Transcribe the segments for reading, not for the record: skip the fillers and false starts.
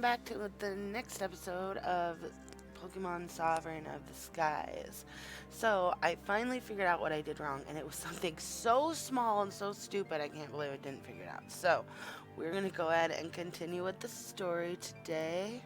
back to the next episode of Pokemon Sovereign of the Skies. So, I finally figured out what I did wrong, and it was something so small and so stupid, I can't believe I didn't figure it out. So, we're going to go ahead and continue with the story today.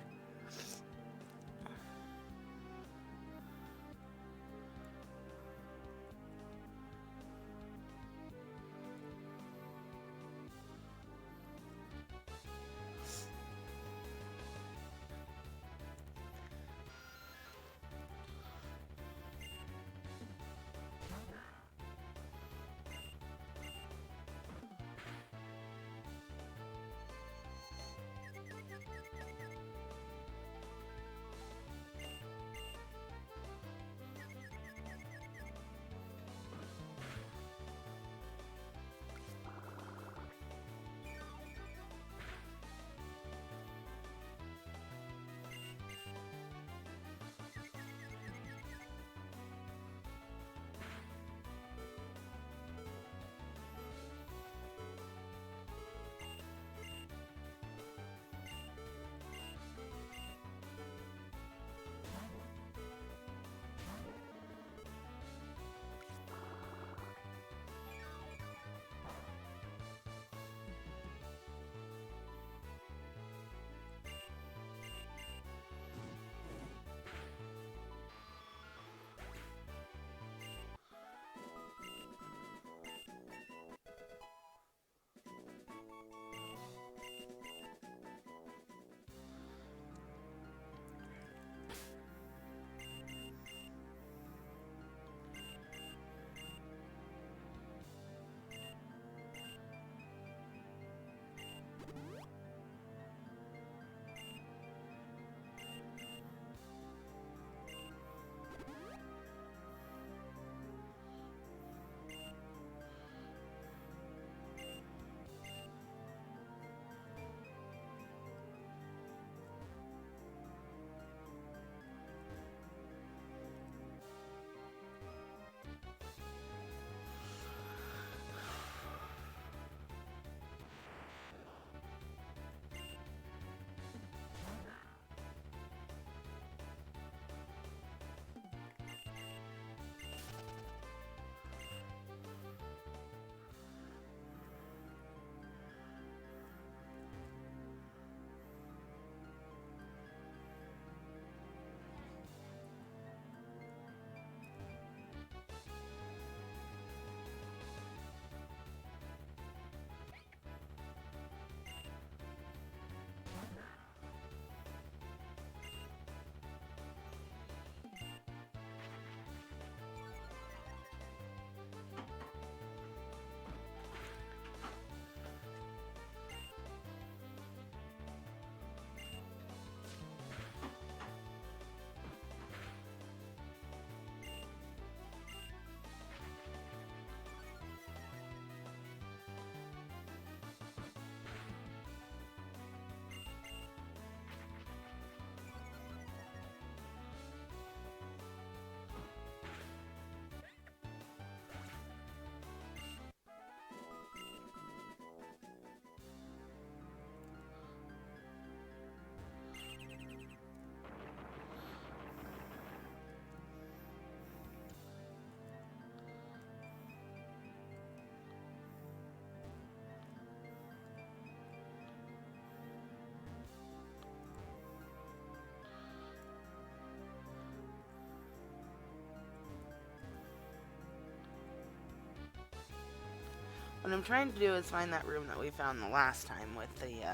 What I'm trying to do is find that room that we found the last time with the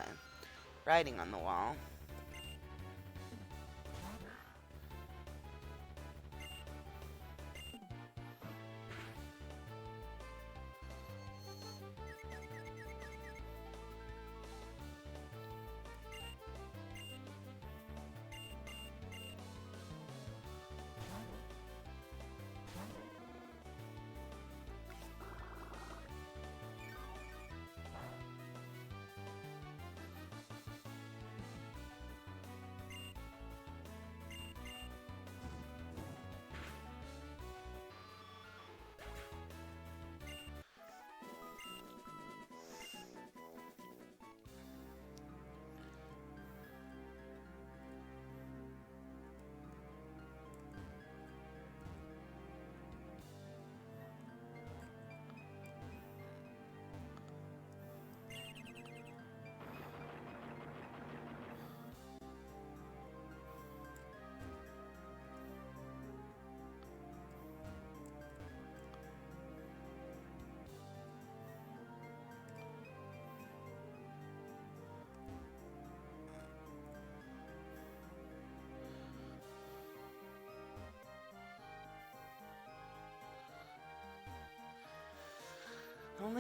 writing on the wall.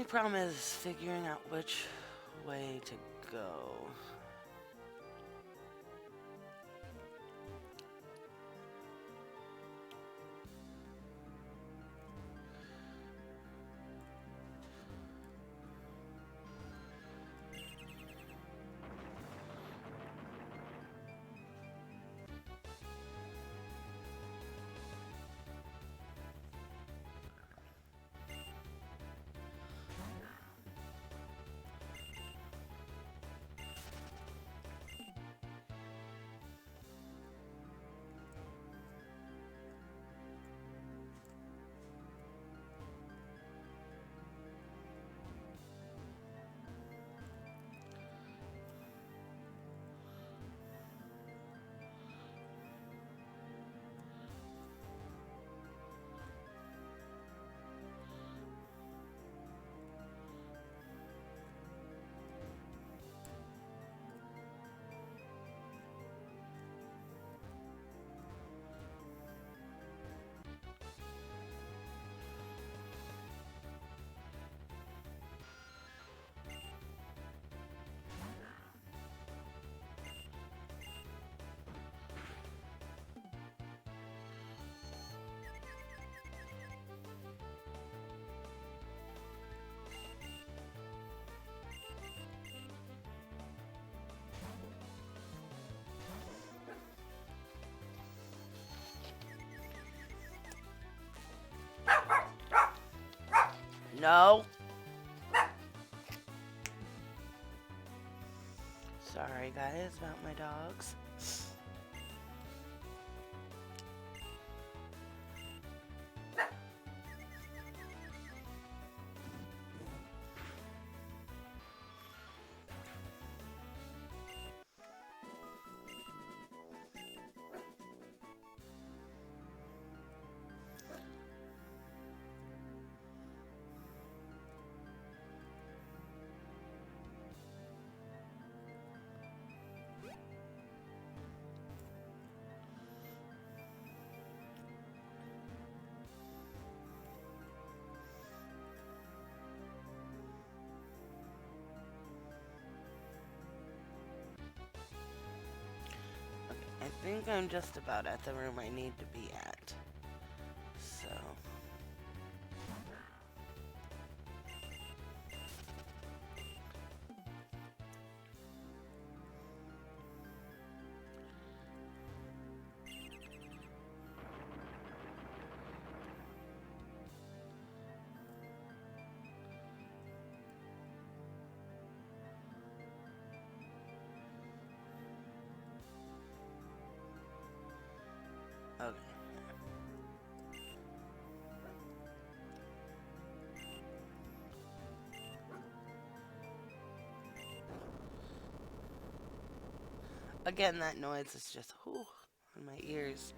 only problem is figuring out which way to go. No. Sorry guys about my dogs. I think I'm just about at the room I need to be at. So. Okay. Again, that noise is just whew, in my ears.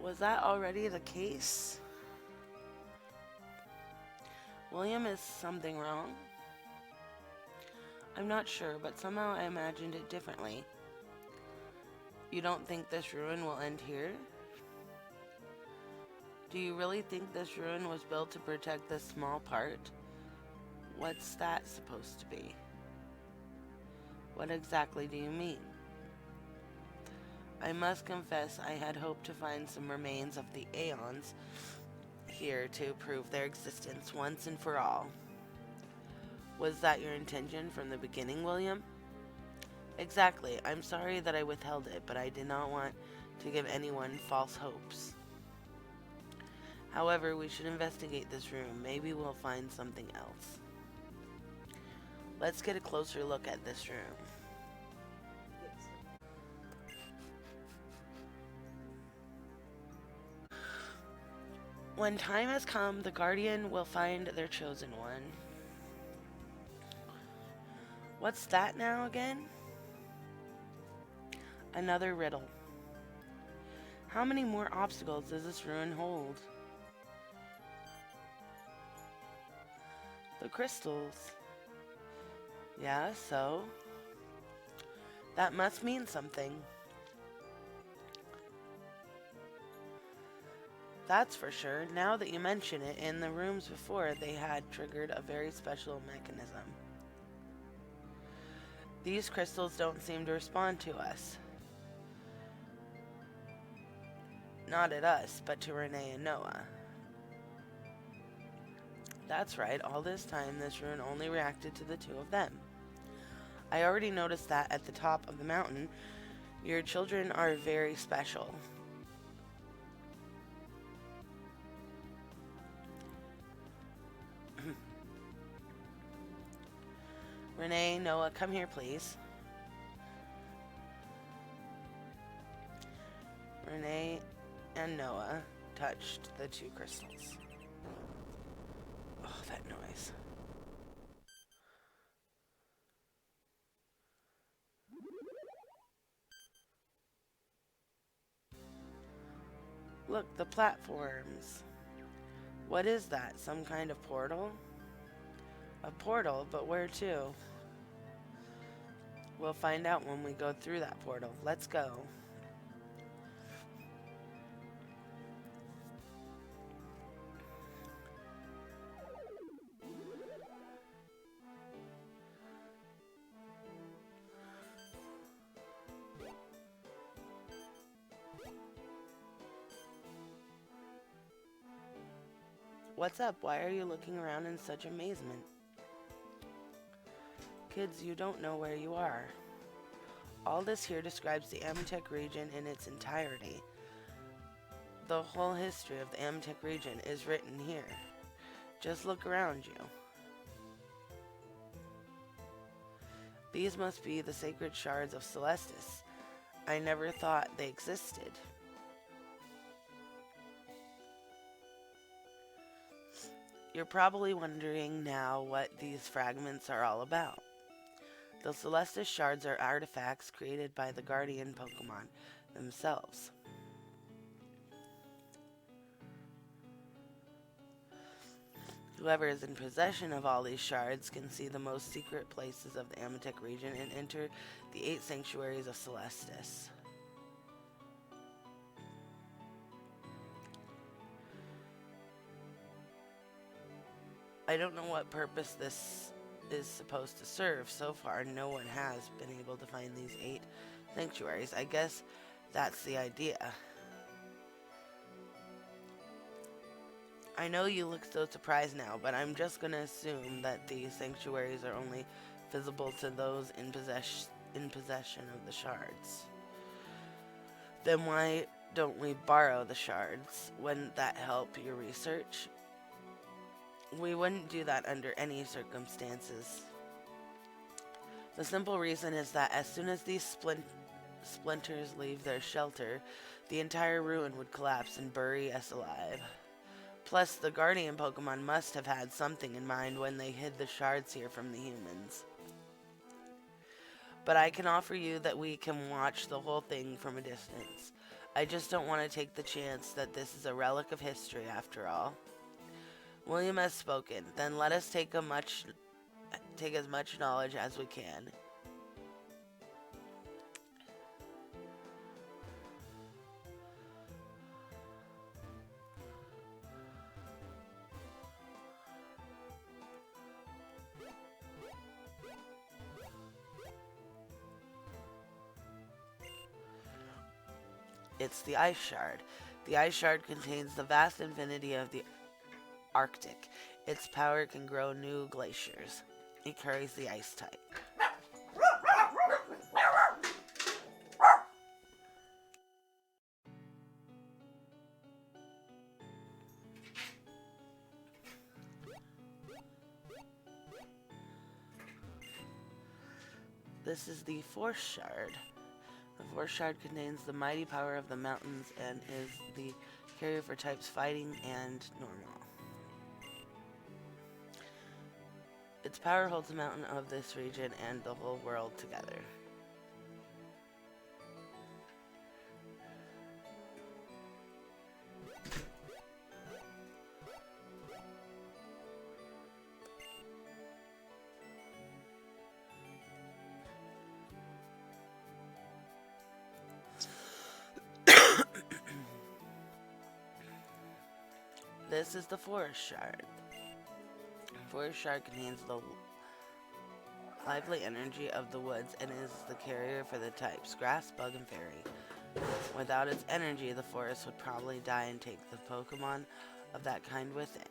Was that already the case? William, is something wrong? I'm not sure, but somehow I imagined it differently. You don't think this ruin will end here? Do you really think this ruin was built to protect this small part? What's that supposed to be? What exactly do you mean? I must confess I had hoped to find some remains of the Aeons here to prove their existence once and for all. Was that your intention from the beginning, William? Exactly. I'm sorry that I withheld it, but I did not want to give anyone false hopes. However, we should investigate this room. Maybe we'll find something else. Let's get a closer look at this room. When time has come, the guardian will find their chosen one. What's that now again? Another riddle. How many more obstacles does this ruin hold? The crystals. Yeah, so? That must mean something. That's for sure. Now that you mention it, in the rooms before, they had triggered a very special mechanism. These crystals don't seem to respond to us. Not at us, but to Renee and Noah. That's right, all this time this rune only reacted to the two of them. I already noticed that at the top of the mountain. Your children are very special. Renee, Noah, come here, please. Renee and Noah touched the two crystals. Oh, that noise. Look, the platforms. What is that? Some kind of portal? A portal, but where to? We'll find out when we go through that portal. Let's go. What's up? Why are you looking around in such amazement? Kids, you don't know where you are. All this here describes the Amtech region in its entirety. The whole history of the Amtech region is written here. Just look around you. These must be the sacred shards of Celestis. I never thought they existed. You're probably wondering now what these fragments are all about. The Celestis shards are artifacts created by the guardian Pokémon themselves. Whoever is in possession of all these shards can see the most secret places of the Amtech region and enter the 8 sanctuaries of Celestis. I don't know what purpose this is supposed to serve. So far, no one has been able to find these 8 sanctuaries. I guess that's the idea. I know you look so surprised now, but I'm just gonna assume that these sanctuaries are only visible to those in possession of the shards. Then why don't we borrow the shards? Wouldn't that help your research? We wouldn't do that under any circumstances. The simple reason is that as soon as these splinters leave their shelter, the entire ruin would collapse and bury us alive. Plus, the guardian Pokemon must have had something in mind when they hid the shards here from the humans. But I can offer you that we can watch the whole thing from a distance. I just don't want to take the chance that this is a relic of history after all. William has spoken. Then let us take as much knowledge as we can. It's the Ice Shard. The Ice Shard contains the vast infinity of the Arctic. Its power can grow new glaciers. It carries the ice type. This is the Force Shard. The Force Shard contains the mighty power of the mountains and is the carrier for types fighting and normal. Its power holds the mountain of this region and the whole world together. This is the Forest Shard. Forest Shard contains the lively energy of the woods and is the carrier for the types grass, bug, and fairy. Without its energy, the forest would probably die and take the Pokémon of that kind with it.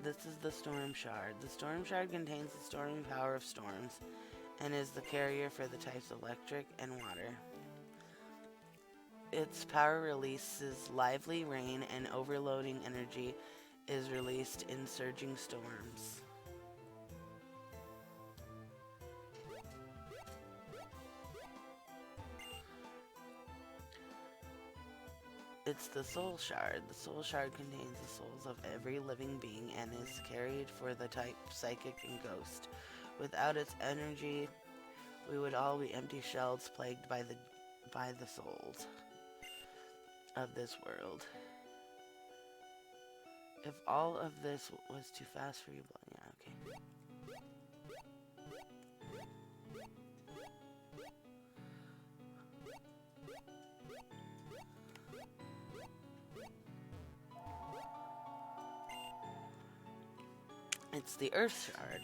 This is the Storm Shard. The Storm Shard contains the storming power of storms and is the carrier for the types electric and water. Its power releases lively rain and overloading energy is released in surging storms. It's the Soul Shard. The Soul Shard contains the souls of every living being and is carried for the type Psychic and Ghost. Without its energy, we would all be empty shells plagued by the souls of this world. If all of this was too fast for you, yeah, okay. It's the Earth Shard.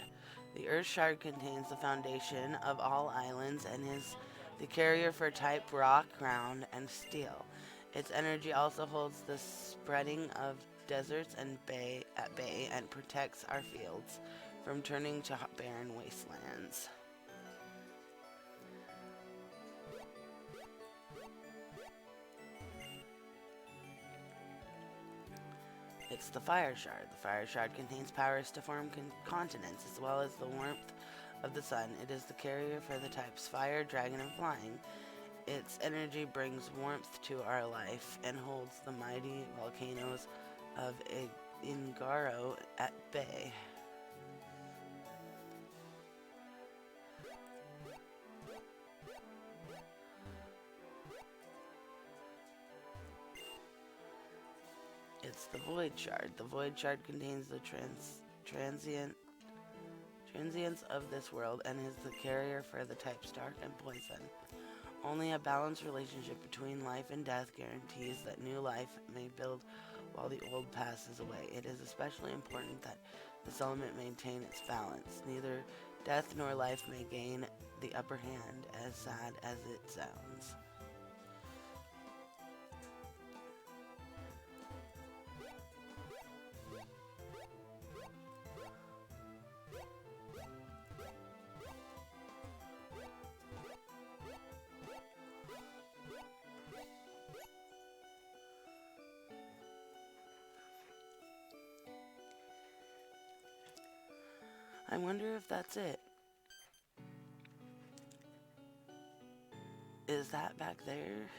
The Earth Shard contains the foundation of all islands and is the carrier for type rock, ground, and steel. Its energy also holds the spreading of deserts and at bay and protects our fields from turning to barren wastelands. It's the Fire Shard. The Fire Shard contains powers to form continents as well as the warmth of the sun. It is the carrier for the types Fire, Dragon, and Flying. Its energy brings warmth to our life and holds the mighty volcanoes of Ingaro at bay. It's the Void Shard. The Void Shard contains the transience of this world and is the carrier for the types Dark and Poison. Only a balanced relationship between life and death guarantees that new life may build while the old passes away. It is especially important that this element maintain its balance. Neither death nor life may gain the upper hand, as sad as it sounds. I wonder if that's it. Is that back there?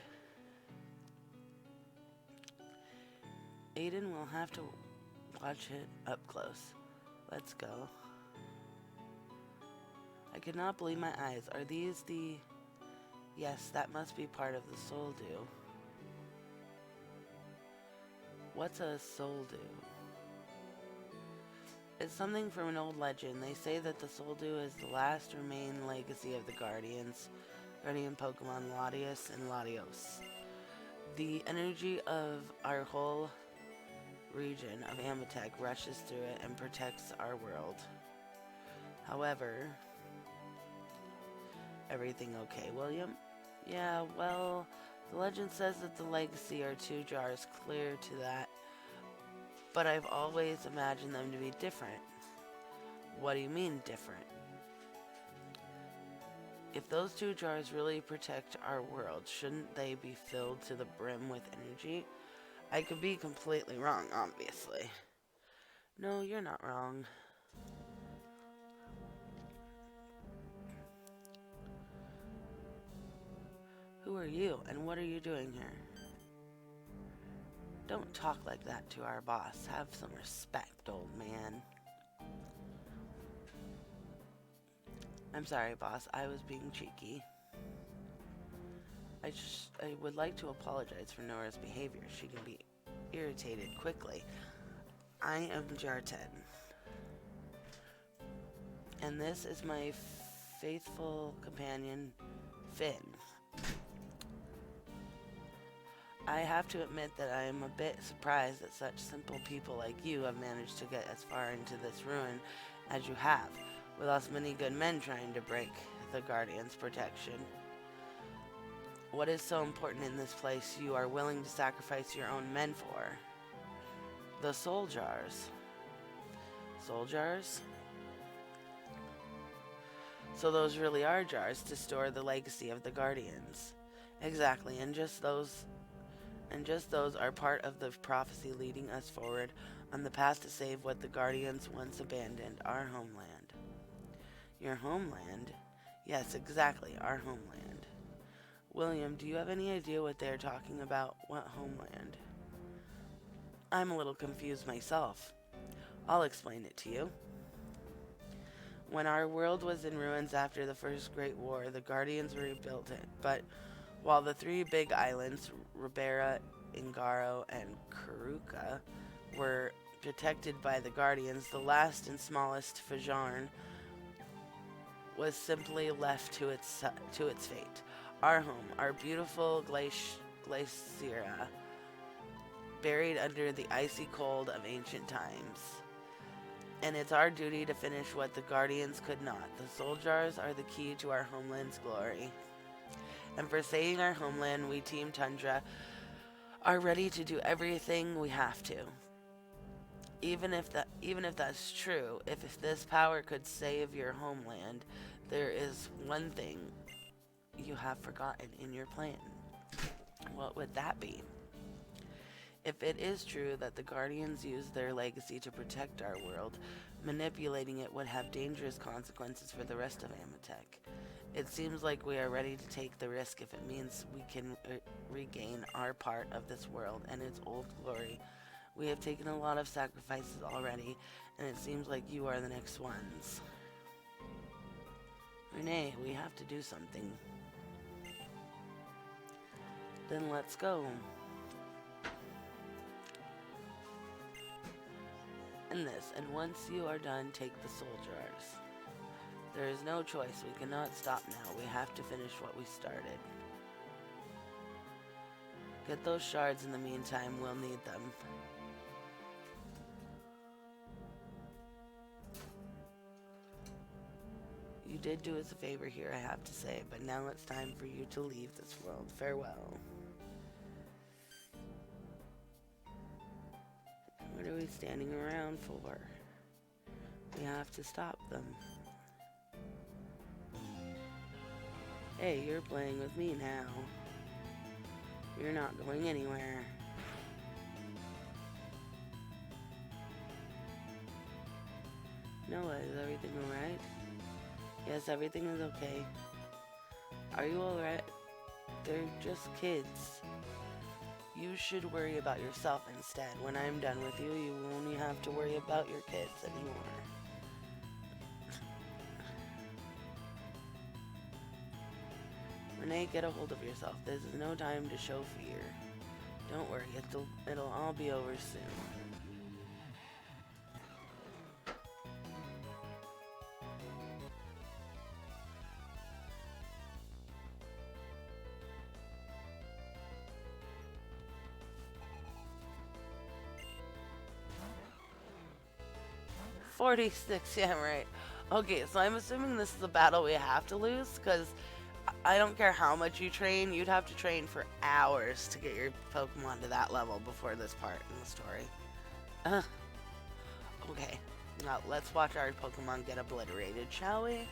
Aiden will have to watch it up close. Let's go. I could not believe my eyes. Are these the... Yes, that must be part of the soul dew. What's a soul dew? It's something from an old legend. They say that the soul dew is the last remaining legacy of the guardian Pokemon Latios and Latios. The energy of our whole region of Amatec rushes through it and protects our world. However, everything okay, William? Yeah, well, the legend says that the legacy are 2 jars clear to that, but I've always imagined them to be different. What do you mean, different? If those 2 jars really protect our world, shouldn't they be filled to the brim with energy? I could be completely wrong, obviously. No, you're not wrong. Who are you, and what are you doing here? Don't talk like that to our boss. Have some respect, old man. I'm sorry, boss. I was being cheeky. I would like to apologize for Nora's behavior. She can be irritated quickly. I am Jarten, and this is my faithful companion, Finn. I have to admit that I am a bit surprised that such simple people like you have managed to get as far into this ruin as you have, with us many good men trying to break the Guardian's protection. What is so important in this place you are willing to sacrifice your own men for? The soul jars. Soul jars? So those really are jars to store the legacy of the Guardians. Exactly, and just those are part of the prophecy leading us forward on the path to save what the Guardians once abandoned, our homeland. Your homeland? Yes, exactly, our homeland. William, do you have any idea what they're talking about? What homeland? I'm a little confused myself. I'll explain it to you. When our world was in ruins after the First Great War, the Guardians rebuilt it, but while the three big islands, Ribera, Ingaro, and Karuka, were protected by the Guardians, the last and smallest, Fajarn, was simply left to its fate. Our home, our beautiful Glaciera, buried under the icy cold of ancient times. And it's our duty to finish what the Guardians could not. The soul jars are the key to our homeland's glory. And for saving our homeland, we Team Tundra are ready to do everything we have to. Even if that's true, if this power could save your homeland, there is one thing you have forgotten in your plan. What would that be? If it is true that the Guardians used their legacy to protect our world, manipulating it would have dangerous consequences for the rest of Amatec. It seems like we are ready to take the risk if it means we can regain our part of this world and its old glory. We have taken a lot of sacrifices already, and it seems like you are the next ones. Renee, we have to do something. Then let's go. And once you are done, take the soul jars. There is no choice. We cannot stop now. We have to finish what we started. Get those shards in the meantime. We'll need them. You did do us a favor here, I have to say, but now it's time for you to leave this world. Farewell. What are we standing around for? We have to stop them. Hey, you're playing with me now. You're not going anywhere. Noah, is everything alright? Yes, everything is okay. Are you alright? They're just kids. You should worry about yourself instead. When I'm done with you, you only have to worry about your kids anymore. Renee, get a hold of yourself. This is no time to show fear. Don't worry, it'll all be over soon. $46, yeah, right. Okay, so I'm assuming this is a battle we have to lose, because I don't care how much you train, you'd have to train for hours to get your Pokemon to that level before this part in the story. Okay, now let's watch our Pokemon get obliterated, shall we?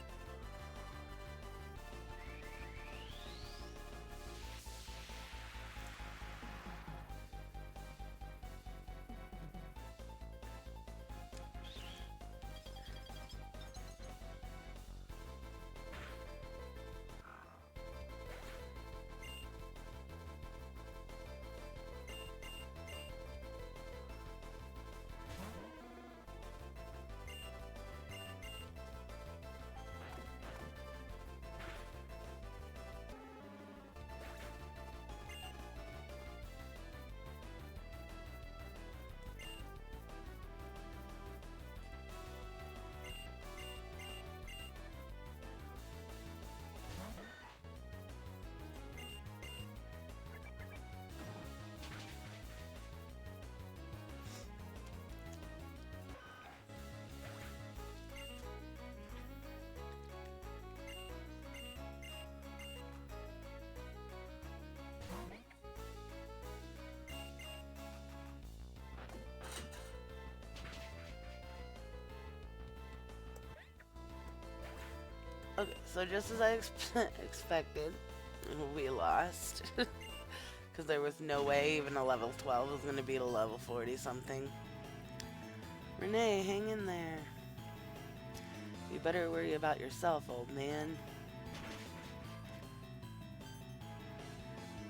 Okay, so just as I expected, we lost. Because there was no way even a level 12 was going to beat a level 40 something. Renee, hang in there. You better worry about yourself, old man.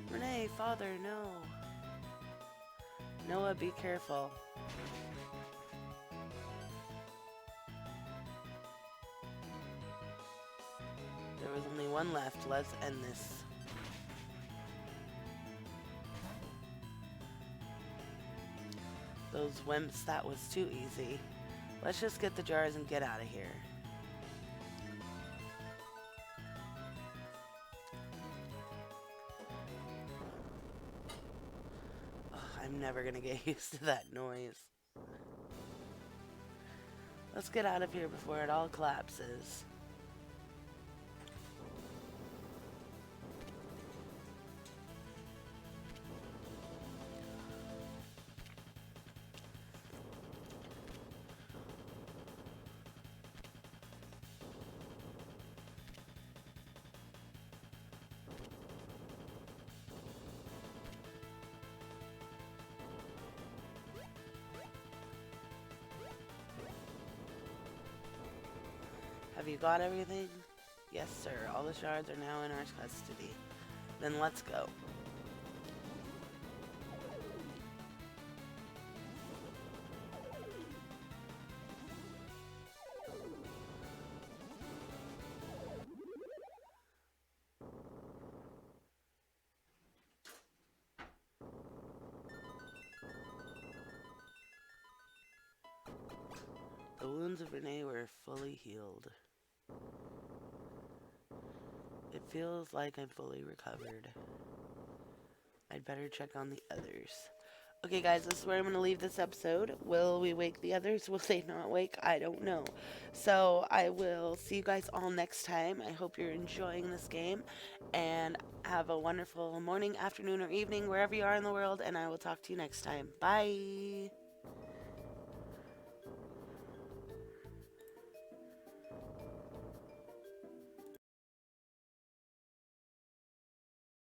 Renee, father, no. Noah, be careful. There was only one left. Let's end this. Those wimps, that was too easy. Let's just get the jars and get out of here. Ugh, I'm never gonna get used to that noise. Let's get out of here before it all collapses. Have you got everything? Yes, sir. All the shards are now in our custody. Then let's go. The wounds of Renee were fully healed. It feels like I'm fully recovered. I'd better check on the others. Okay, guys, this is where I'm going to leave this episode. Will we wake the others? Will they not wake? I don't know. So I will see you guys all next time. I hope you're enjoying this game. And have a wonderful morning, afternoon, or evening, wherever you are in the world. And I will talk to you next time. Bye.